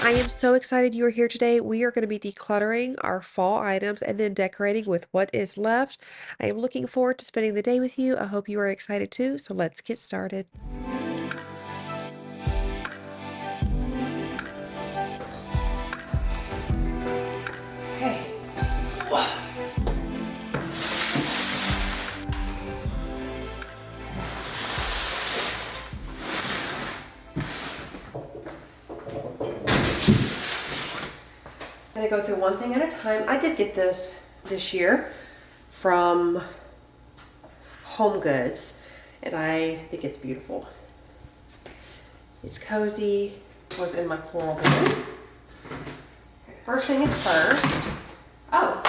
I am so excited you are here today. We are going to be decluttering our fall items and then decorating with what is left. I am looking forward to spending the day with you. I hope you are excited too, so let's get started. Okay. I'm going to go through one thing at a time. I did get this year from Home Goods, and I think it's beautiful. It's cozy. It was in my floral bin. Okay, first thing is first. Oh,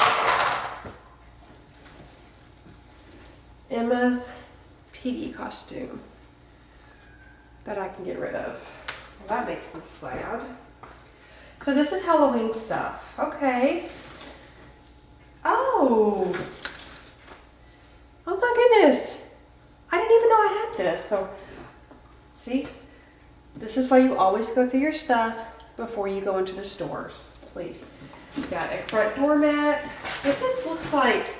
Emma's piggy costume that I can get rid of. Well, that makes me sad. So this is Halloween stuff. Okay. Oh. Oh my goodness. I didn't even know I had this. So, see? This is why you always go through your stuff before you go into the stores. Please. You got a front doormat. This just looks like...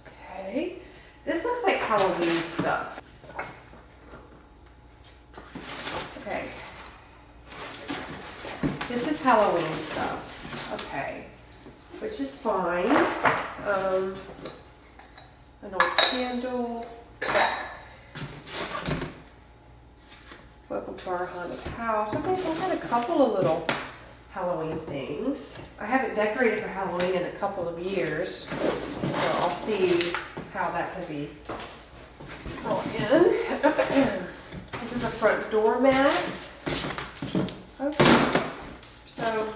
Okay. This looks like Halloween stuff. Okay. This is Halloween stuff. Okay. Which is fine. An old candle. Welcome to our haunted house. Okay, so I've got a couple of little Halloween things. I haven't decorated for Halloween in a couple of years, so I'll see how that can be brought in. This is a front doormat. Okay. So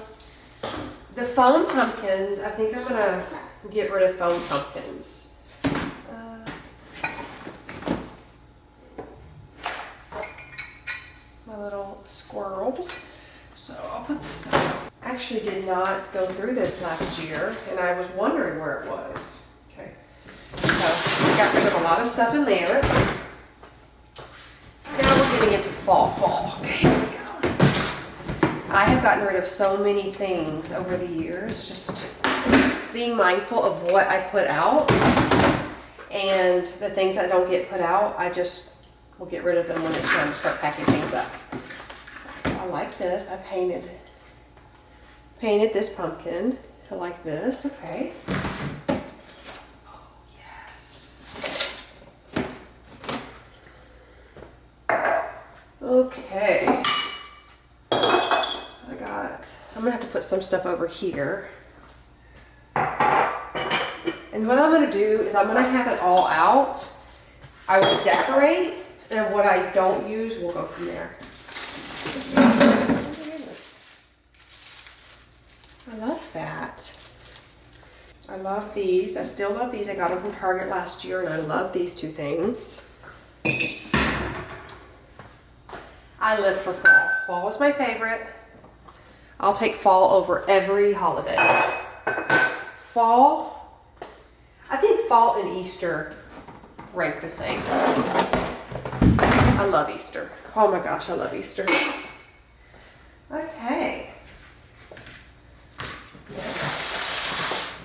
the foam pumpkins, I think I'm gonna get rid of foam pumpkins. My little squirrels. So I'll put this stuff. I actually did not go through this last year, and I was wondering where it was. Okay. So I got rid of a lot of stuff in there. Now we're getting into fall. Okay, here we go. I have gotten rid of so many things over the years, just being mindful of what I put out, and the things that don't get put out, I just will get rid of them when it's time to start packing things up. I like this. I painted this pumpkin. I like this. Okay. Oh, yes. Okay. I'm gonna have to put some stuff over here. And what I'm gonna do is I'm gonna have it all out. I will decorate, and what I don't use, we'll go from there. Oh my goodness. I love that. I love these. I still love these. I got them from Target last year, and I love these two things. I live for fall. Fall is my favorite. I'll take fall over every holiday. Fall, I think fall and Easter rank the same. I love Easter. Oh my gosh, I love Easter. Okay. Next.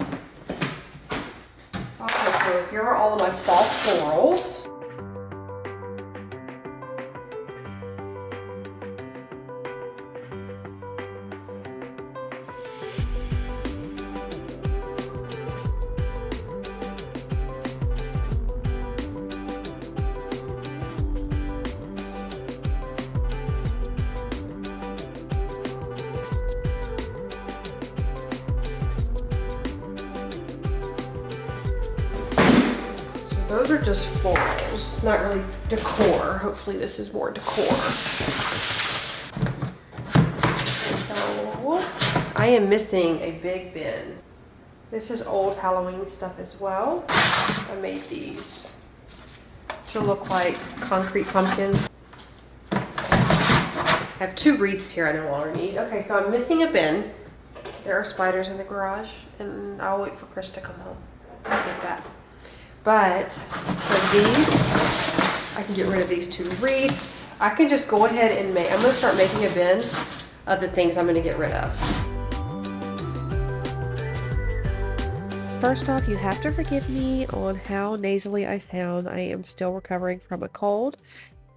Okay, so here are all of my fall florals. Those are just florals, not really decor. Hopefully this is more decor. So I am missing a big bin. This is old Halloween stuff as well. I made these to look like concrete pumpkins. I have two wreaths here I no longer need. Okay, so I'm missing a bin. There are spiders in the garage, and I'll wait for Chris to come home. I'll get that. But for these, I can get rid of these 2 wreaths. I can just go ahead and I'm gonna start making a bin of the things I'm gonna get rid of. First off, you have to forgive me on how nasally I sound. I am still recovering from a cold,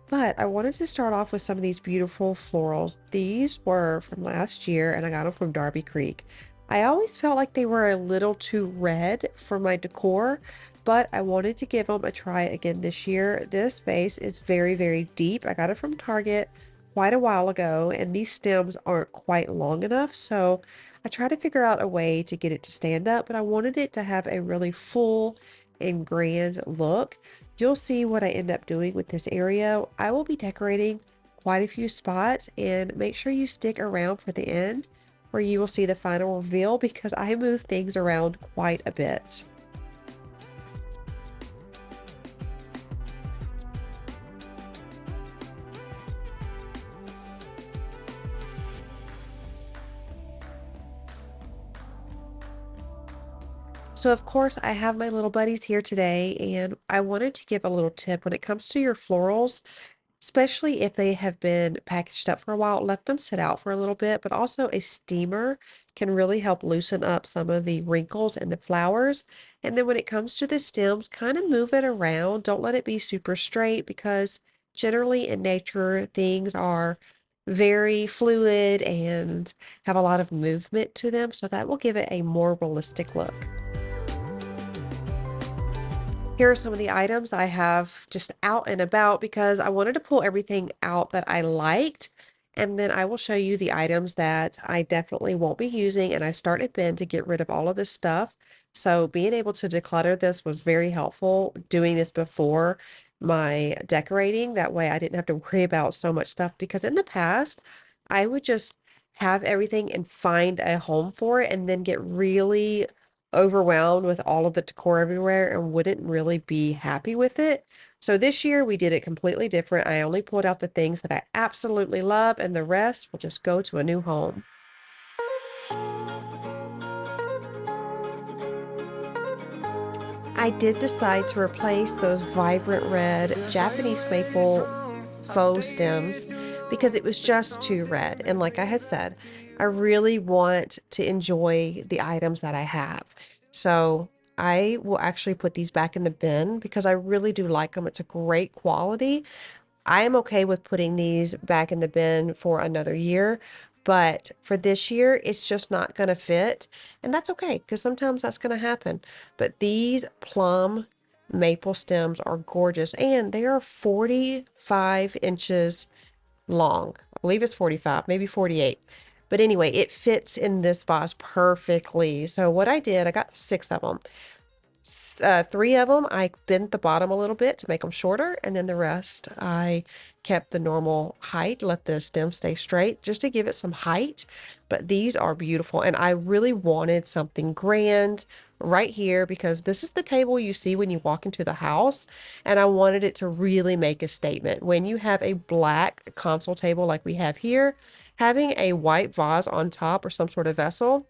but I wanted to start off with some of these beautiful florals. These were from last year and I got them from Darby Creek. I always felt like they were a little too red for my decor, but I wanted to give them a try again this year. This vase is very, very deep. I got it from Target quite a while ago, and these stems aren't quite long enough, so I tried to figure out a way to get it to stand up, but I wanted it to have a really full and grand look. You'll see what I end up doing with this area. I will be decorating quite a few spots, and make sure you stick around for the end where you will see the final reveal because I move things around quite a bit. So of course I have my little buddies here today, and I wanted to give a little tip when it comes to your florals. Especially if they have been packaged up for a while, let them sit out for a little bit, but also a steamer can really help loosen up some of the wrinkles in the flowers. And then when it comes to the stems, kind of move it around. Don't let it be super straight because generally in nature, things are very fluid and have a lot of movement to them. So that will give it a more realistic look. Here are some of the items I have just out and about because I wanted to pull everything out that I liked. And then I will show you the items that I definitely won't be using. And I started bin to get rid of all of this stuff. So being able to declutter this was very helpful, doing this before my decorating. That way I didn't have to worry about so much stuff, because in the past I would just have everything and find a home for it and then get really overwhelmed with all of the decor everywhere and wouldn't really be happy with it. So this year we did it completely different. I only pulled out the things that I absolutely love, and the rest will just go to a new home. I did decide to replace those vibrant red Japanese maple faux stems because it was just too red. And like I had said, I really want to enjoy the items that I have. So I will actually put these back in the bin because I really do like them. It's a great quality. I am okay with putting these back in the bin for another year, but for this year, it's just not going to fit. And that's okay, because sometimes that's going to happen. But these plum maple stems are gorgeous, and they are 45 inches long. I believe it's 45, maybe 48. But anyway, it fits in this vase perfectly. So what I did, I got 6 of them. 3 of them I bent the bottom a little bit to make them shorter, and then the rest I kept the normal height, let the stem stay straight just to give it some height. But these are beautiful, and I really wanted something grand right here because this is the table you see when you walk into the house, and I wanted it to really make a statement. When you have a black console table like we have here, having a white vase on top or some sort of vessel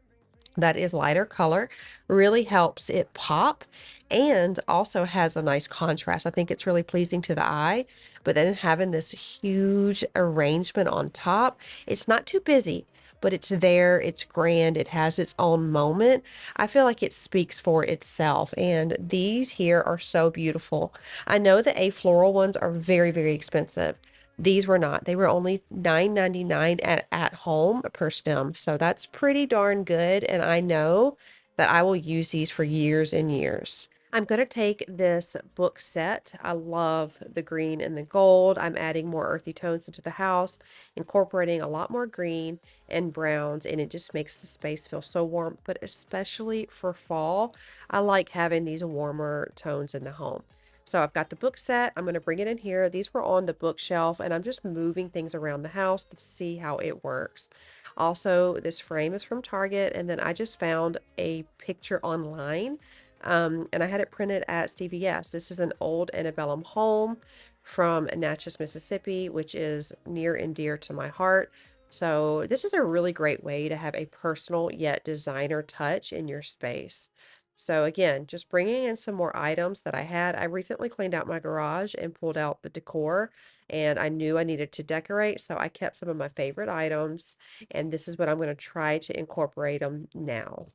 that is lighter color really helps it pop, and also has a nice contrast. I think it's really pleasing to the eye. But then having this huge arrangement on top, it's not too busy, but it's there, it's grand, it has its own moment. I feel like it speaks for itself, and these here are so beautiful. I know the A floral ones are very, very expensive. These were not. They were only $9.99 at home per stem. So that's pretty darn good. And I know that I will use these for years and years. I'm going to take this book set. I love the green and the gold. I'm adding more earthy tones into the house, incorporating a lot more green and browns, and it just makes the space feel so warm. But especially for fall, I like having these warmer tones in the home. So I've got the book set. I'm going to bring it in here. These were on the bookshelf, and I'm just moving things around the house to see how it works. Also, this frame is from Target, and then I just found a picture online, and I had it printed at CVS. This is an old antebellum home from Natchez, Mississippi, which is near and dear to my heart. So this is a really great way to have a personal yet designer touch in your space. So again, just bringing in some more items that I had. I recently cleaned out my garage and pulled out the decor, and I knew I needed to decorate, so I kept some of my favorite items, and this is what I'm going to try to incorporate them now.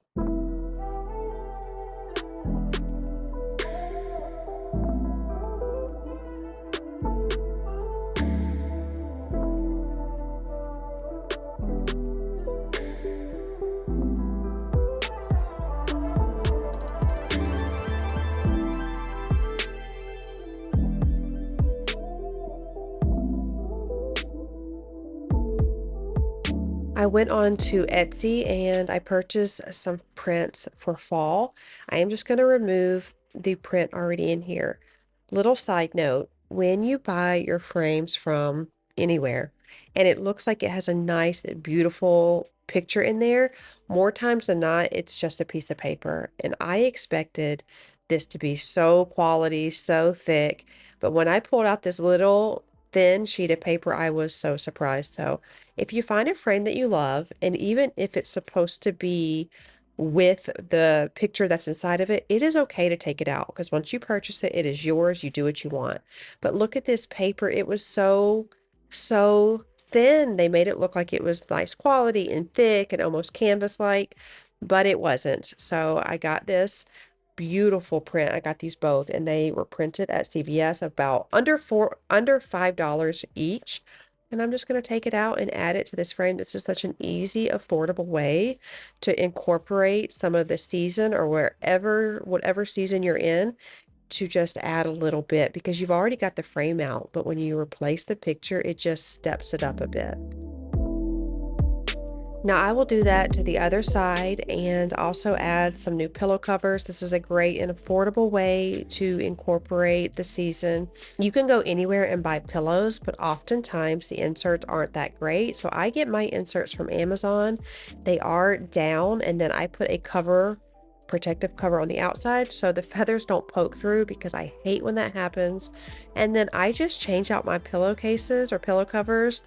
I went on to Etsy and I purchased some prints for fall. I am just going to remove the print already in here. Little side note, when you buy your frames from anywhere and it looks like it has a nice, beautiful picture in there, more times than not, it's just a piece of paper. And I expected this to be so quality, so thick. But when I pulled out this little thin sheet of paper, I was so surprised. So if you find a frame that you love, and even if it's supposed to be with the picture that's inside of it, it is okay to take it out because once you purchase it, it is yours. You do what you want. But look at this paper. It was so thin. They made it look like it was nice quality and thick and almost canvas-like, but it wasn't. So I got this beautiful print. I got these both and they were printed at CVS about under $5 each. And I'm just going to take it out and add it to this frame. This is such an easy, affordable way to incorporate some of the season or whatever season you're in, to just add a little bit because you've already got the frame out. But when you replace the picture, it just steps it up a bit. Now I will do that to the other side and also add some new pillow covers. This is a great and affordable way to incorporate the season. You can go anywhere and buy pillows, but oftentimes the inserts aren't that great. So I get my inserts from Amazon. They are down and then I put a protective cover on the outside so the feathers don't poke through because I hate when that happens. And then I just change out my pillowcases or pillow covers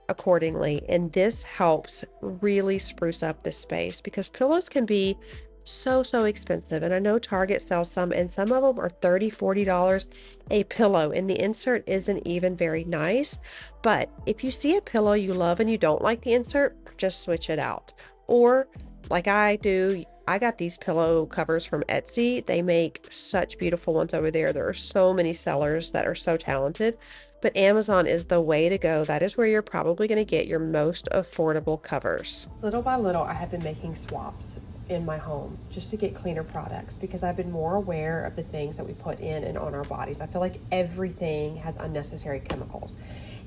accordingly, and this helps really spruce up the space because pillows can be so expensive, and I know Target sells some and some of them are $30-$40 a pillow, and the insert isn't even very nice. But if you see a pillow you love and you don't like the insert, just switch it out. Or like I do, I got these pillow covers from Etsy. They make such beautiful ones over there. There are so many sellers that are so talented, but Amazon is the way to go. That is where you're probably going to get your most affordable covers. Little by little, I have been making swaps in my home just to get cleaner products because I've been more aware of the things that we put in and on our bodies. I feel like everything has unnecessary chemicals.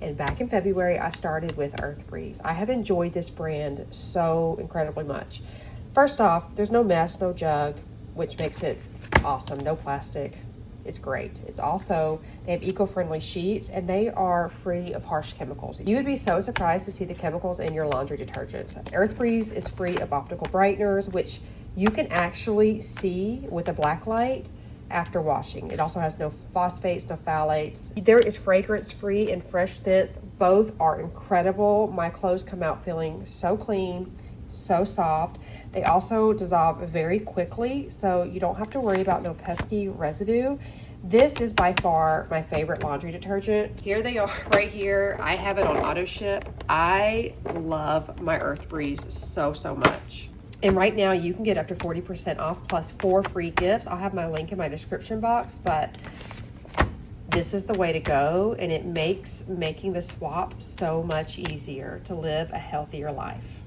And back in February, I started with Earth Breeze. I have enjoyed this brand so incredibly much. First off, there's no mess, no jug, which makes it awesome. No plastic. It's great. It's also, they have eco-friendly sheets and they are free of harsh chemicals. You would be so surprised to see the chemicals in your laundry detergents. Earth Breeze is free of optical brighteners, which you can actually see with a black light after washing. It also has no phosphates, no phthalates. There is fragrance free and fresh scent. Both are incredible. My clothes come out feeling so clean, so soft. They also dissolve very quickly, so you don't have to worry about no pesky residue. This is by far my favorite laundry detergent. Here they are right here. I have it on auto ship. I love my Earth Breeze so much. And right now you can get up to 40% off plus 4 free gifts. I'll have my link in my description box, but this is the way to go, and it makes making the swap so much easier to live a healthier life.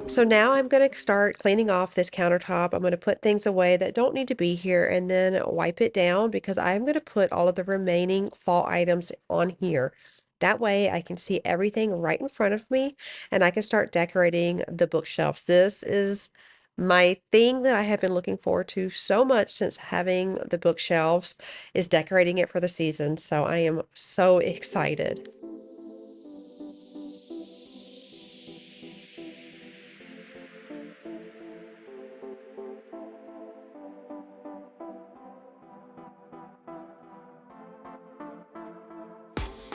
So now I'm going to start cleaning off this countertop. I'm going to put things away that don't need to be here and then wipe it down because I'm going to put all of the remaining fall items on here. That way I can see everything right in front of me and I can start decorating the bookshelves. This is my thing that I have been looking forward to so much since having the bookshelves, is decorating it for the season. So I am so excited.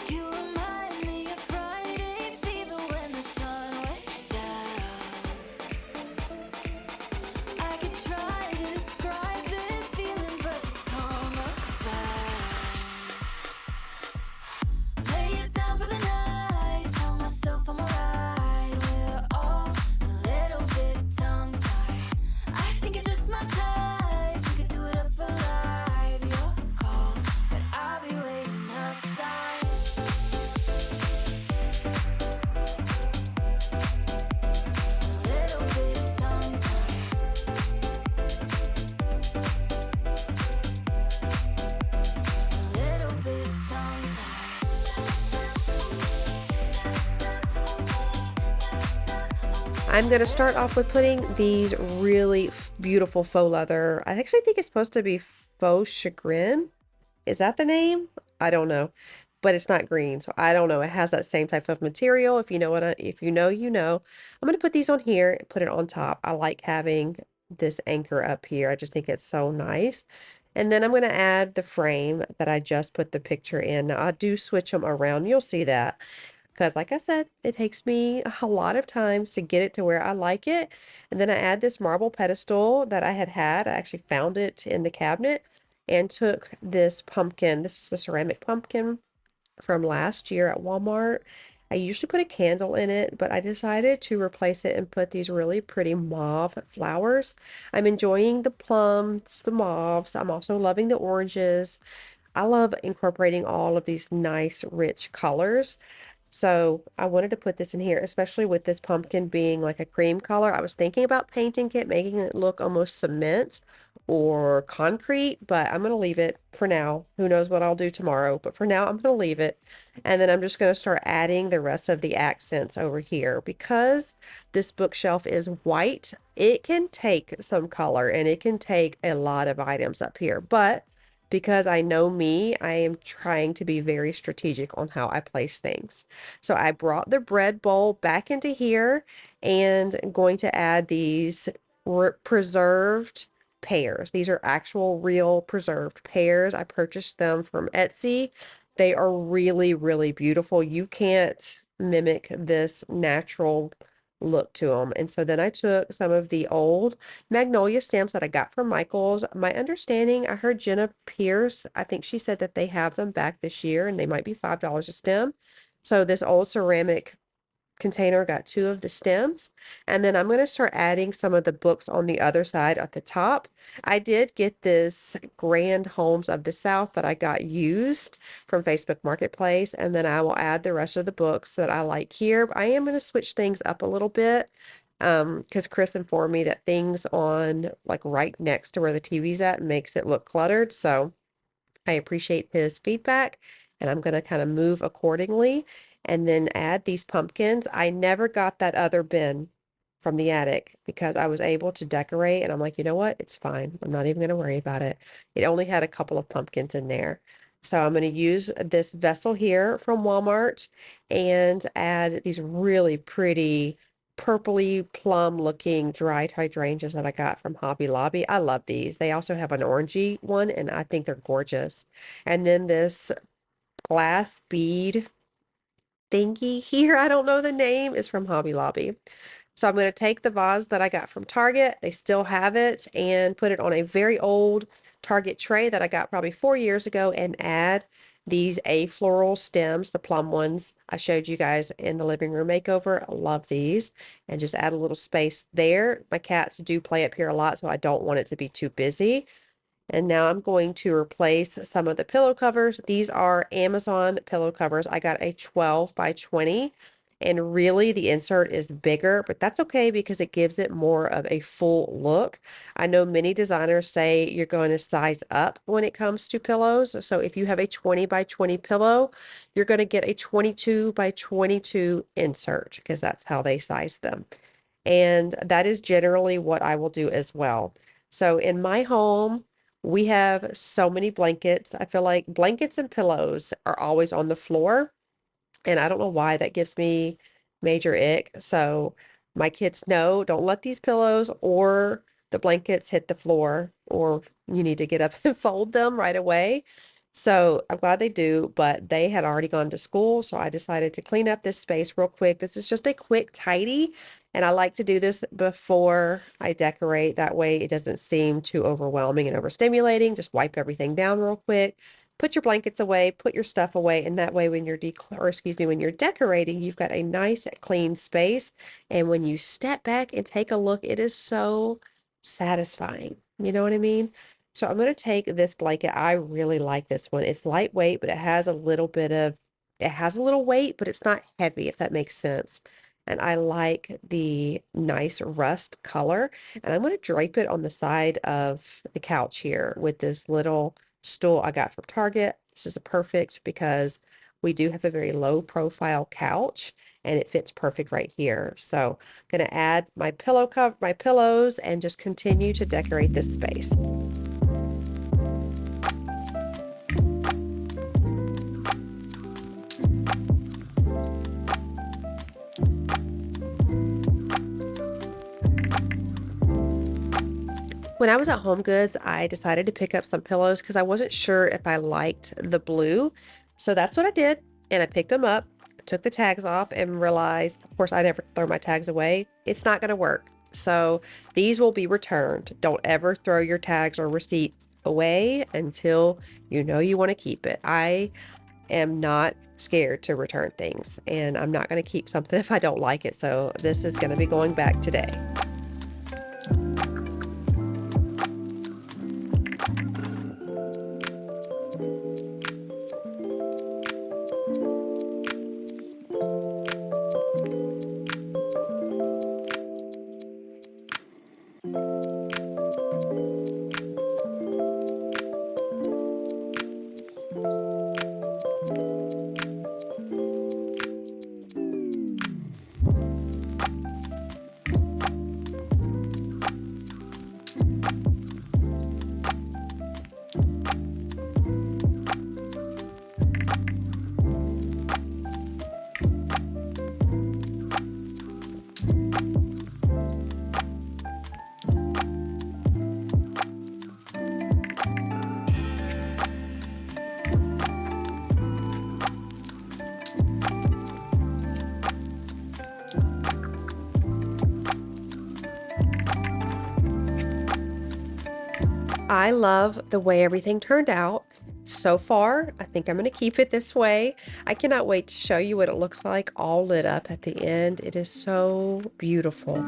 You remind me of Friday fever when the sun went down. I'm going to start off with putting these really beautiful faux leather. I actually think it's supposed to be faux chagrin. Is that the name? I don't know, but it's not green, so I don't know. It has that same type of material. If you know if you know, you know. I'm gonna put these on here and put it on top. I like having this anchor up here. I just think it's so nice. And then I'm gonna add the frame that I just put the picture in. Now I do switch them around. You'll see that. Because like I said, it takes me a lot of times to get it to where I like it. And then I add this marble pedestal that I had. I actually found it in the cabinet and took this pumpkin. This is a ceramic pumpkin from last year at Walmart. I usually put a candle in it, but I decided to replace it and put these really pretty mauve flowers. I'm enjoying the plums, the mauves. I'm also loving the oranges. I love incorporating all of these nice, rich colors. So I wanted to put this in here, especially with this pumpkin being like a cream color. I was thinking about painting it, making it look almost cement or concrete, but I'm going to leave it for now. Who knows what I'll do tomorrow, but for now I'm going to leave it. And then I'm just going to start adding the rest of the accents over here. Because this bookshelf is white, it can take some color and it can take a lot of items up here, but because I know me, I am trying to be very strategic on how I place things. So I brought the bread bowl back into here and I'm going to add these preserved pears. These are actual real preserved pears. I purchased them from Etsy. They are really, really beautiful. You can't mimic this natural look to them. And so then I took some of the old magnolia stamps that I got from Michael's. My understanding, I heard Jenna Pierce, I think she said that they have them back this year and they might be $5 a stem. So this old ceramic container got 2 of the stems, and then I'm going to start adding some of the books on the other side at the top. I did get this Grand Homes of the South that I got used from Facebook Marketplace, and then I will add the rest of the books that I like here. I am going to switch things up a little bit because Chris informed me that things on like right next to where the TV's at makes it look cluttered. So I appreciate his feedback, and I'm going to kind of move accordingly and then add these pumpkins. I never got that other bin from the attic because I was able to decorate, and I'm like, you know what? It's fine. I'm not even going to worry about it. It only had a couple of pumpkins in there. So I'm going to use this vessel here from Walmart and add these really pretty purpley plum looking dried hydrangeas that I got from Hobby Lobby. I love these. They also have an orangey one and I think they're gorgeous. And then this glass bead thingy here, I don't know the name, is from Hobby Lobby. So I'm going to take the vase that I got from Target, they still have it, and put it on a very old Target tray that I got probably 4 years ago and add these floral stems, the plum ones I showed you guys in the living room makeover. I love these. And just add a little space there. My cats do play up here a lot, so I don't want it to be too busy. And now I'm going to replace some of the pillow covers. These are Amazon pillow covers. I got a 12 by 20 and really the insert is bigger, but that's okay because it gives it more of a full look. I know many designers say you're going to size up when it comes to pillows. So if you have a 20 by 20 pillow, you're going to get a 22 by 22 insert because that's how they size them. And that is generally what I will do as well. So in my home, we have so many blankets. I feel like blankets and pillows are always on the floor. And I don't know why that gives me major ick. So my kids know, don't let these pillows or the blankets hit the floor, or you need to get up and fold them right away. So I'm glad they do, but they had already gone to school. So I decided to clean up this space real quick. This is just a quick tidy. And I like to do this before I decorate. That way it doesn't seem too overwhelming and overstimulating. Just wipe everything down real quick. Put your blankets away, put your stuff away, and that way when you're when you're decorating, you've got a nice clean space. And when you step back and take a look, it is so satisfying. You know what I mean? So I'm going to take this blanket. I really like this one. It's lightweight, but it has a little bit of, it has a little weight, but it's not heavy, if that makes sense. And I like the nice rust color. And I'm going to drape it on the side of the couch here with this little stool I got from Target. This is a perfect because we do have a very low profile couch and it fits perfect right here. So I'm gonna add my pillow cover, my pillows, and just continue to decorate this space. When I was at Home Goods, I decided to pick up some pillows because I wasn't sure if I liked the blue. So that's what I did. And I picked them up, took the tags off, and realized, of course, I never throw my tags away. It's not going to work. So these will be returned. Don't ever throw your tags or receipt away until you know you want to keep it. I am not scared to return things, and I'm not going to keep something if I don't like it. So this is going to be going back today. I love the way everything turned out. So far, I think I'm going to keep it this way. I cannot wait to show you what it looks like all lit up at the end. It is so beautiful.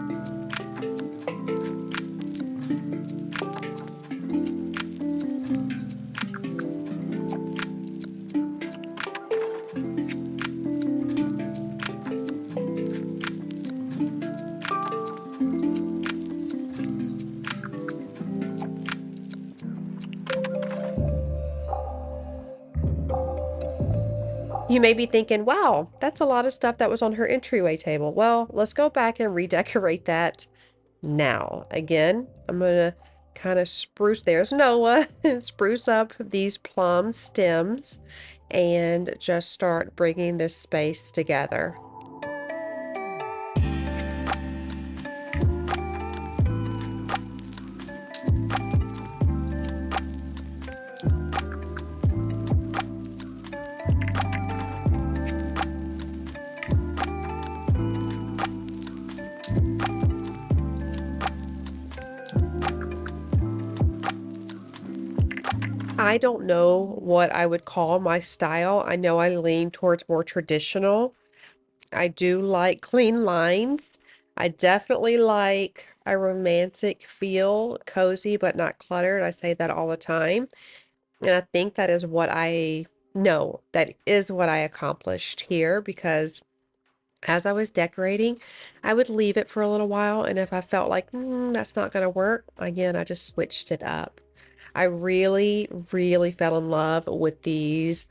You may be thinking, wow, that's a lot of stuff that was on her entryway table. Well, let's go back and redecorate that now. Again, I'm gonna kind of spruce, there's Noah, spruce up these plum stems and just start bringing this space together. I don't know what I would call my style. I know I lean towards more traditional. I do like clean lines. I definitely like a romantic feel, cozy but not cluttered. I say that all the time. And I think that is what I know, that is what I accomplished here because as I was decorating, I would leave it for a little while. And if I felt like that's not going to work, again, I just switched it up. I really, really fell in love with these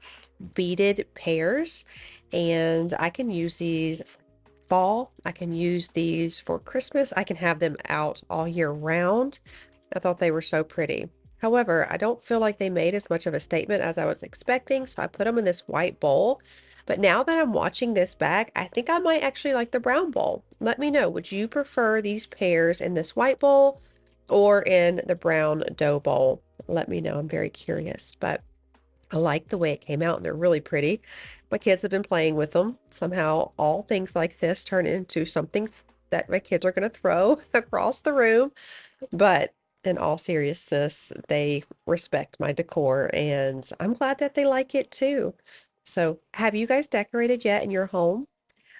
beaded pears, and I can use these for fall. I can use these for Christmas. I can have them out all year round. I thought they were so pretty. However, I don't feel like they made as much of a statement as I was expecting, so I put them in this white bowl. But now that I'm watching this back, I think I might actually like the brown bowl. Let me know, would you prefer these pears in this white bowl or in the brown dough bowl? Let me know. I'm very curious, but I like the way it came out and they're really pretty. My kids have been playing with them. Somehow all things like this turn into something that my kids are going to throw across the room. But in all seriousness, they respect my decor and I'm glad that they like it too. So, have you guys decorated yet in your home?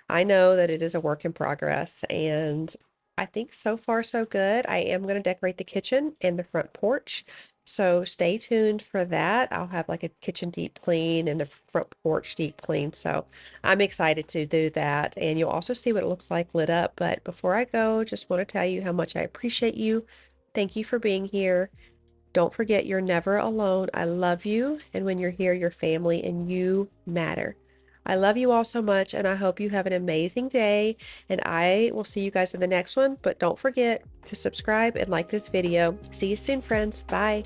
I know that it is a work in progress, and I think so far so good. I am going to decorate the kitchen and the front porch. So stay tuned for that. I'll have like a kitchen deep clean and a front porch deep clean. So I'm excited to do that. And you'll also see what it looks like lit up. But before I go, just want to tell you how much I appreciate you. Thank you for being here. Don't forget, you're never alone. I love you. And when you're here, you're family and you matter. I love you all so much, and I hope you have an amazing day, and I will see you guys in the next one. But don't forget to subscribe and like this video. See you soon, friends. Bye.